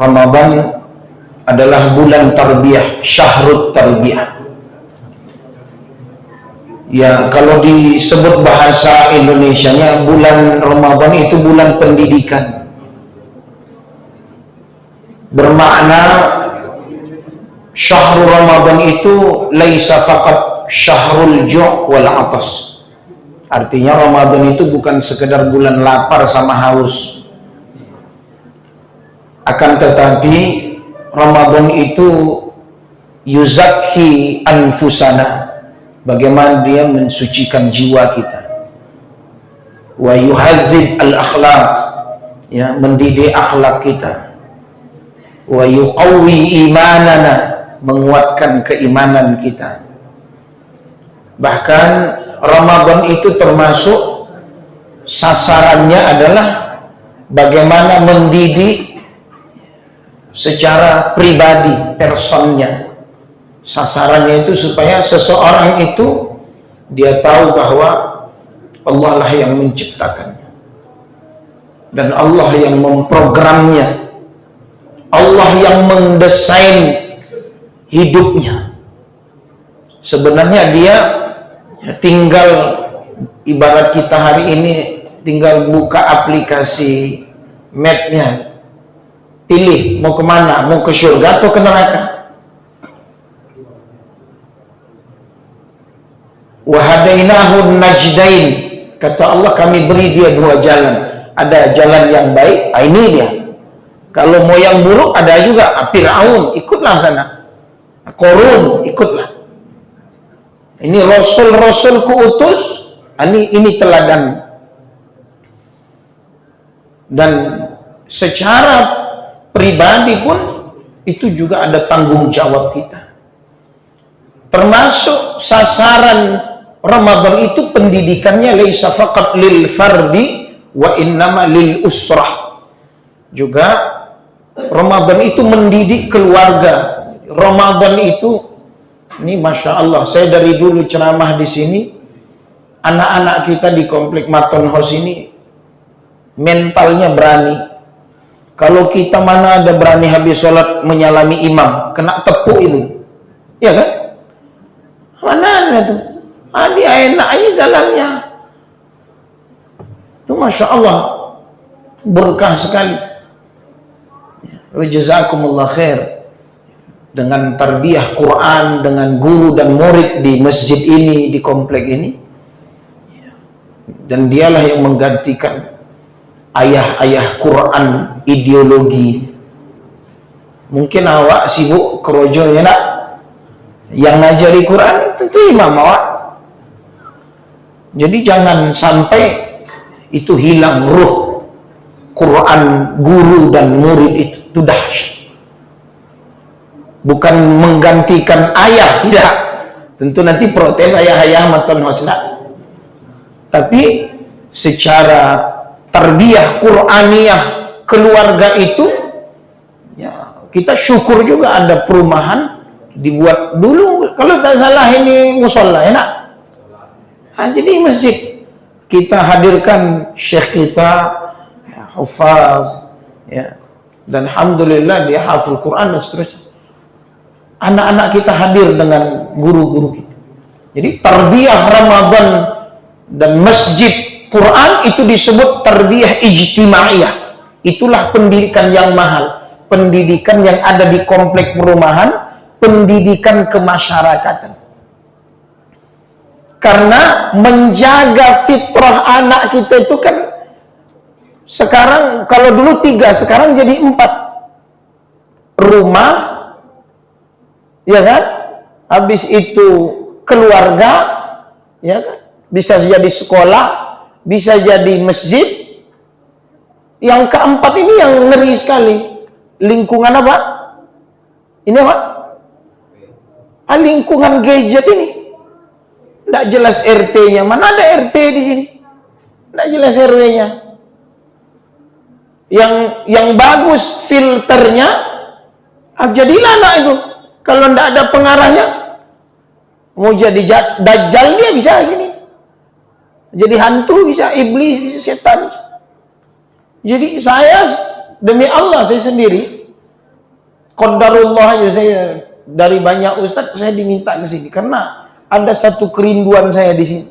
Ramadan adalah bulan tarbiyah, syahrut tarbiyah. Ya, kalau disebut bahasa Indonesianya, bulan Ramadan itu bulan pendidikan. Bermakna syahrul Ramadan itu laisa faqat syahrul ju' wal atas. Artinya Ramadan itu bukan sekedar bulan lapar sama haus. Akan tetapi Ramadan itu yuzakhi anfusana, bagaimana dia mensucikan jiwa kita, wa yuhadzib al-akhlaq, ya, mendidik akhlak kita, wa yuqawwi imanana, menguatkan keimanan kita. Bahkan Ramadan itu termasuk sasarannya adalah bagaimana mendidik secara pribadi, personnya. Sasarannya itu supaya seseorang itu dia tahu bahwa Allah lah yang menciptakannya dan Allah yang memprogramnya, Allah yang mendesain hidupnya. Sebenarnya dia tinggal, ibarat kita hari ini tinggal buka aplikasi mapnya, pilih mau kemana, mau ke surga atau ke neraka. Wahadainahu najdain, kata Allah kami beri dia dua jalan. Ada jalan yang baik, ini dia. Kalau mau yang buruk ada juga, Fir'aun ikutlah sana, Korun ikutlah. Ini rasul-rasul kuutus, ini teladan. Dan secara pribadi pun itu juga ada tanggung jawab kita. Termasuk sasaran Ramadan itu pendidikannya laisa faqat lil fardi wa innama lil usrah. Juga Ramadan itu mendidik keluarga. Ramadan itu, ini Masya Allah, saya dari dulu ceramah di sini, anak-anak kita di komplek Maton House ini mentalnya berani. Kalau kita mana ada berani habis sholat menyalami imam, kena tepuk itu, ya kan? Mana ada tuh? Dia enak aja jalannya. Itu Masya Allah, berkah sekali. Wa jazakumullah khair. Dengan tarbiyah Quran, dengan guru dan murid di masjid ini, di komplek ini, dan dialah yang menggantikan ayah-ayah Quran ideologi. Mungkin awak sibuk kerojo ya nak, yang ngajari Quran tentu imam awak. Jadi jangan sampai itu hilang ruh Quran guru dan murid itu dahsyat. Bukan menggantikan ayah, tidak. Tentu nanti protes ayah-ayah Maton Hosna. Tapi secara tarbiyah Qur'aniyah keluarga itu, ya, kita syukur juga ada perumahan dibuat dulu. Kalau tak salah ini musola, ya nak? Jadi masjid kita hadirkan syekh kita, ya, hufaz, ya, dan alhamdulillah dia hafal Quran dan seterusnya. Anak-anak kita hadir dengan guru-guru kita. Jadi tarbiyah Ramadan dan masjid Quran itu disebut tarbiyah ijtimaiyah. Itulah pendidikan yang mahal, pendidikan yang ada di komplek perumahan, pendidikan kemasyarakatan. Karena menjaga fitrah anak kita itu kan sekarang, kalau dulu 3, sekarang jadi 4. Rumah, ya kan? Habis itu keluarga, ya kan? Bisa jadi sekolah, bisa jadi masjid. Yang keempat ini yang ngeri sekali. Lingkungan apa? Ini apa? Lingkungan gadget ini. Tidak jelas RT-nya. Mana ada RT di sini? Tidak jelas RW-nya. Yang bagus filternya, jadilah anak itu. Kalau tidak ada pengarahnya, mau jadi dajjal dia bisa sini. Jadi hantu bisa, iblis bisa, setan. Jadi saya, demi Allah saya sendiri, Qadarullah aja saya dari banyak ustadz saya diminta ke sini karena ada satu kerinduan saya di sini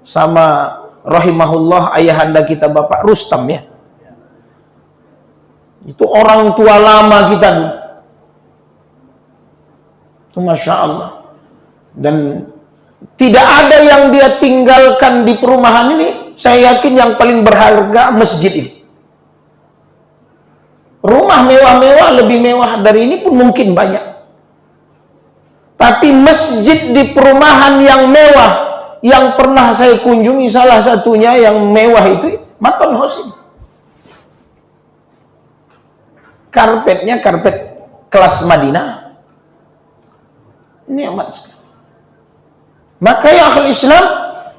sama rahimahullah ayahanda kita Bapak Rustam ya. Itu orang tua lama kita dulu. Itu Masya Allah. Dan tidak ada yang dia tinggalkan di perumahan ini. Saya yakin yang paling berharga masjid ini. Rumah mewah-mewah, lebih mewah dari ini pun mungkin banyak. Tapi masjid di perumahan yang mewah, yang pernah saya kunjungi salah satunya yang mewah itu Maton Hosin. Karpetnya karpet kelas Madinah. Nikmat sekali. Maka ya akhul Islam,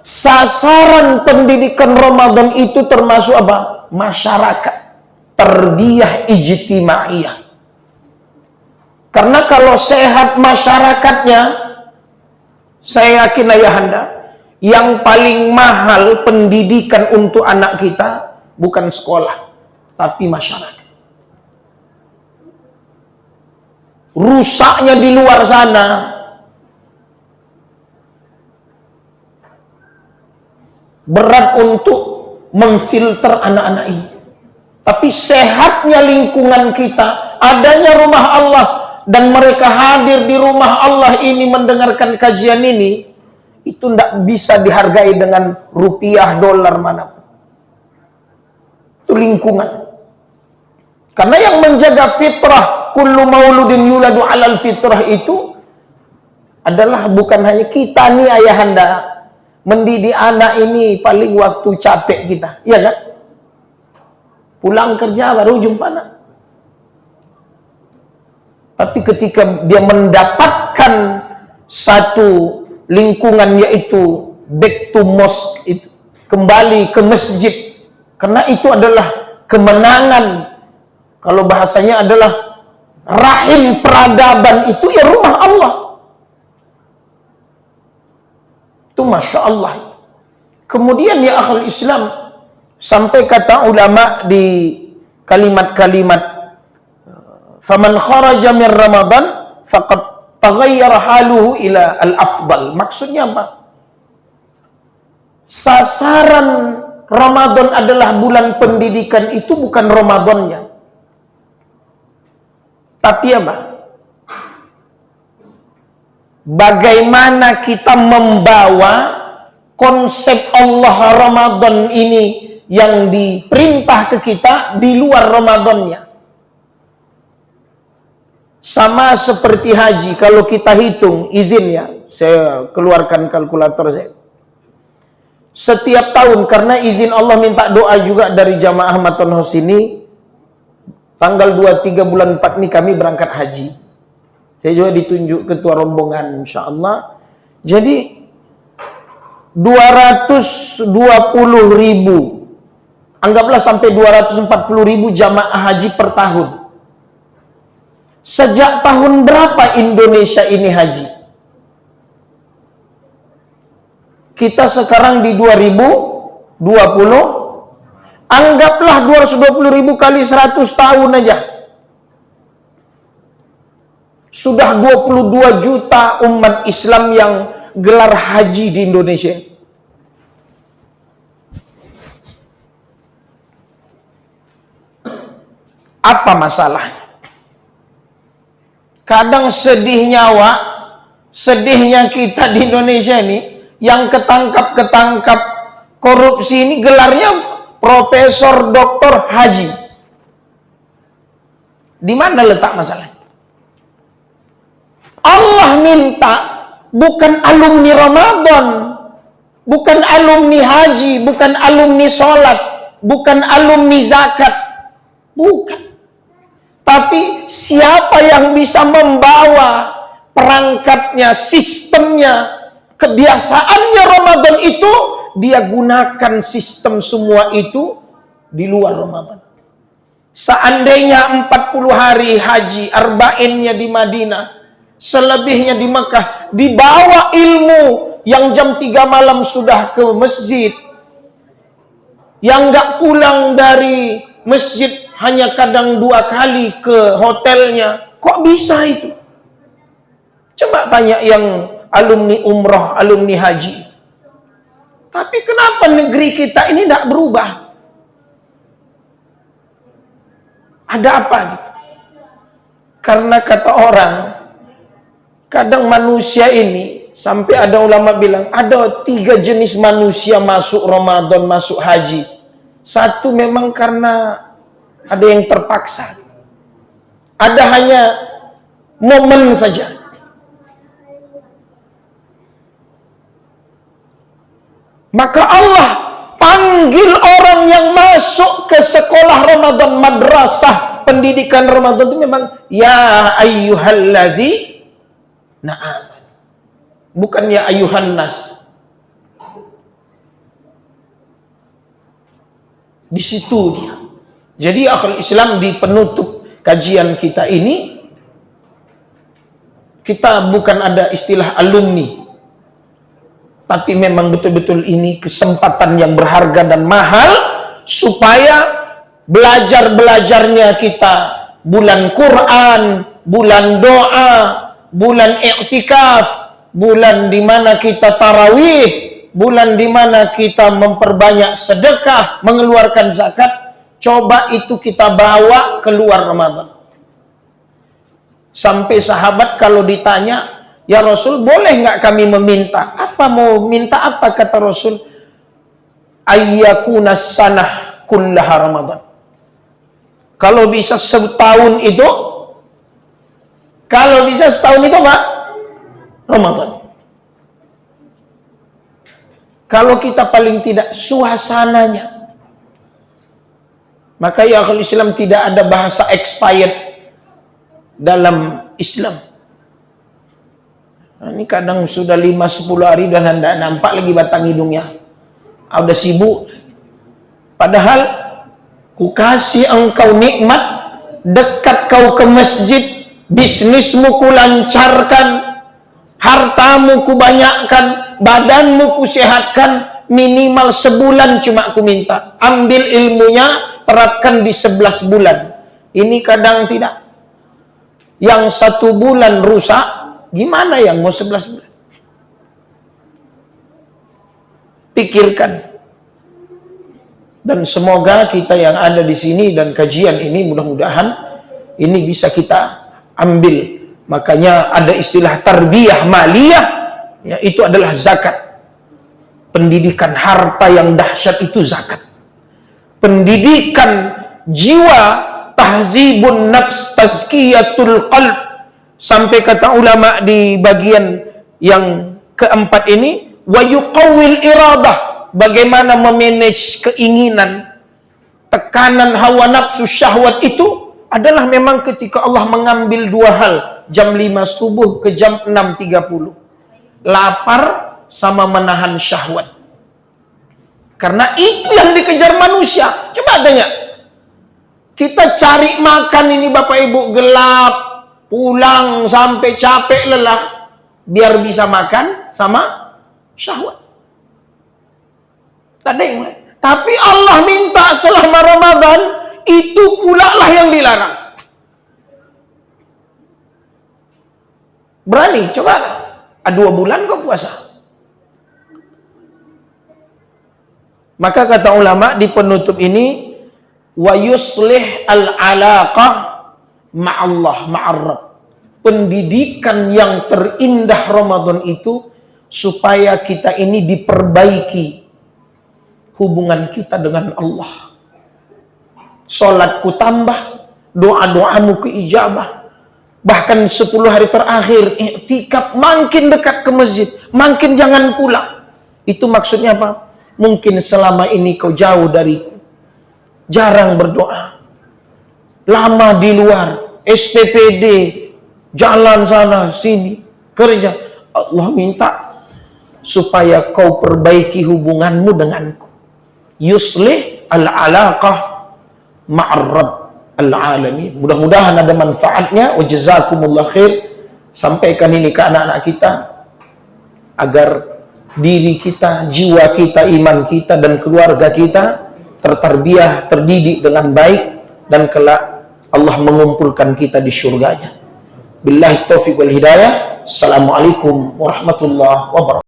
sasaran pendidikan Ramadan itu termasuk apa? Masyarakat. Tarbiyah ijtimaiyah. Karena kalau sehat masyarakatnya, saya yakin ayahanda, yang paling mahal pendidikan untuk anak kita bukan sekolah, tapi masyarakat. Rusaknya di luar sana, berat untuk memfilter anak-anak ini. Tapi sehatnya lingkungan kita, adanya rumah Allah, dan mereka hadir di rumah Allah ini mendengarkan kajian ini, itu tidak bisa dihargai dengan rupiah, dolar manapun. Itu lingkungan. Karena yang menjaga fitrah, kullu mauludin yuladu alal fitrah itu adalah bukan hanya kita nih ayahanda. Mendidik anak ini paling waktu capek kita, iya kan? Pulang kerja baru jumpa anak. Tapi ketika dia mendapatkan satu lingkungan, yaitu back to mosque, itu kembali ke masjid, karena itu adalah kemenangan. Kalau bahasanya adalah rahim peradaban, itu ya rumah Allah. Itu Masya Allah. Kemudian ya akhul Islam, sampai kata ulama di kalimat-kalimat, faman kharaja min Ramadan faqad taghayyara haluhu ila al-afdal. Maksudnya apa? Sasaran Ramadan adalah bulan pendidikan, itu bukan Ramadannya. Tapi apa? Bagaimana kita membawa konsep Allah Ramadan ini yang diperintah ke kita di luar Ramadannya. Sama seperti haji, kalau kita hitung izinnya, saya keluarkan kalkulator saya. Setiap tahun, karena izin Allah minta doa juga dari jamaah Maton Hosini, tanggal 23 bulan 4 ini kami berangkat haji. Saya juga ditunjuk ketua rombongan insyaAllah. Jadi 220.000, anggaplah sampai 240.000 jamaah haji per tahun. Sejak tahun berapa Indonesia ini haji? Kita sekarang di 2020, anggaplah 220.000 kali 100 tahun aja. Sudah 22 juta umat Islam yang gelar haji di Indonesia. Apa masalahnya? Kadang sedih nyawa, sedihnya kita di Indonesia ini, yang ketangkap korupsi ini gelarnya profesor, doktor, haji. Di mana letak masalahnya? Allah minta bukan alumni Ramadan, bukan alumni haji, bukan alumni sholat, bukan alumni zakat, bukan. Tapi siapa yang bisa membawa perangkatnya, sistemnya, kebiasaannya Ramadan itu, dia gunakan sistem semua itu di luar Ramadan. Seandainya 40 hari haji, arba'innya di Madinah, selebihnya di Mekah, dibawa ilmu yang jam 3 malam sudah ke masjid, yang gak pulang dari masjid hanya kadang 2 kali ke hotelnya. Kok bisa itu? Coba tanya yang alumni umroh, alumni haji. Tapi kenapa negeri kita ini tidak berubah? Ada apa gitu? Karena kata orang, kadang manusia ini, sampai ada ulama bilang, ada 3 jenis manusia masuk Ramadan, masuk haji. Satu memang karena ada yang terpaksa. Ada hanya momen saja. Maka Allah panggil orang yang masuk ke sekolah Ramadan, madrasah, pendidikan Ramadan itu memang ya ayyuhalladzi na'am. Bukan ya ayyuhan nas. Di situ dia. Jadi akhul Islam di penutup kajian kita ini, kita bukan ada istilah alumni, tapi memang betul-betul ini kesempatan yang berharga dan mahal supaya belajar-belajarnya kita bulan Quran, bulan doa, bulan i'tikaf, bulan di mana kita tarawih, bulan di mana kita memperbanyak sedekah, mengeluarkan zakat, coba itu kita bawa keluar Ramadan. Sampai sahabat kalau ditanya, ya Rasul, boleh nggak kami meminta? Apa mau minta apa? Kata Rasul, ayyakuna sanah kullaha Ramadan. Kalau bisa setahun itu, Pak, Ramadan. Kalau kita paling tidak suasananya, maka ya akhul Islam tidak ada bahasa expired dalam Islam. Nah, ini kadang sudah 5-10 hari dan tidak nampak lagi batang hidungnya. Udah sibuk. Padahal ku kasih engkau nikmat, dekat kau ke masjid, bisnismu ku lancarkan, hartamu ku banyakkan, badanmu ku sehatkan, minimal sebulan cuma ku minta. Ambil ilmunya, terapkan di 11 bulan. Ini kadang tidak. Yang 1 bulan rusak, gimana yang mau 11 bulan? Pikirkan. Dan semoga kita yang ada di sini dan kajian ini mudah-mudahan ini bisa kita ambil. Makanya ada istilah tarbiyah maliyah, ya, itu adalah zakat. Pendidikan harta yang dahsyat itu zakat. Pendidikan jiwa, tahzibun nafs, tazkiyatul qalb. Sampai kata ulama di bagian yang keempat ini, wa yuqawwil iradah, bagaimana memanage keinginan, tekanan hawa nafsu syahwat itu adalah memang ketika Allah mengambil 2 hal, jam 5 subuh ke jam 6.30. Lapar sama menahan syahwat. Karena itu yang dikejar manusia. Coba tanya. Kita cari makan ini Bapak Ibu, gelap, pulang sampai capek lelah, biar bisa makan sama syahwat. Tak ada yang lain. Tapi Allah minta selama Ramadan, itu pula lah yang dilarang. Berani, coba. 2 bulan kau puasa. Maka kata ulama di penutup ini, wa yuslih al-alaqah ma'allah ma'arrab. Pendidikan yang terindah Ramadan itu supaya kita ini diperbaiki hubungan kita dengan Allah. Salatku tambah, doa-doamu keijabah. Bahkan 10 hari terakhir i'tikaf, makin dekat ke masjid, makin jangan pulang. Itu maksudnya apa? Mungkin selama ini kau jauh dariku, jarang berdoa, lama di luar, SPPD, jalan sana sini, kerja. Allah minta supaya kau perbaiki hubunganmu denganku. Yuslih al-alaqah ma'arrab al-alamin. Mudah-mudahan ada manfaatnya. Wa jazakumullah khair. Sampaikan ini ke anak-anak kita agar diri kita, jiwa kita, iman kita dan keluarga kita tertarbiyah, terdidik dengan baik dan kelak Allah mengumpulkan kita di surganya. Billahi taufiq wal hidayah. Assalamualaikum warahmatullahi wabarakatuh.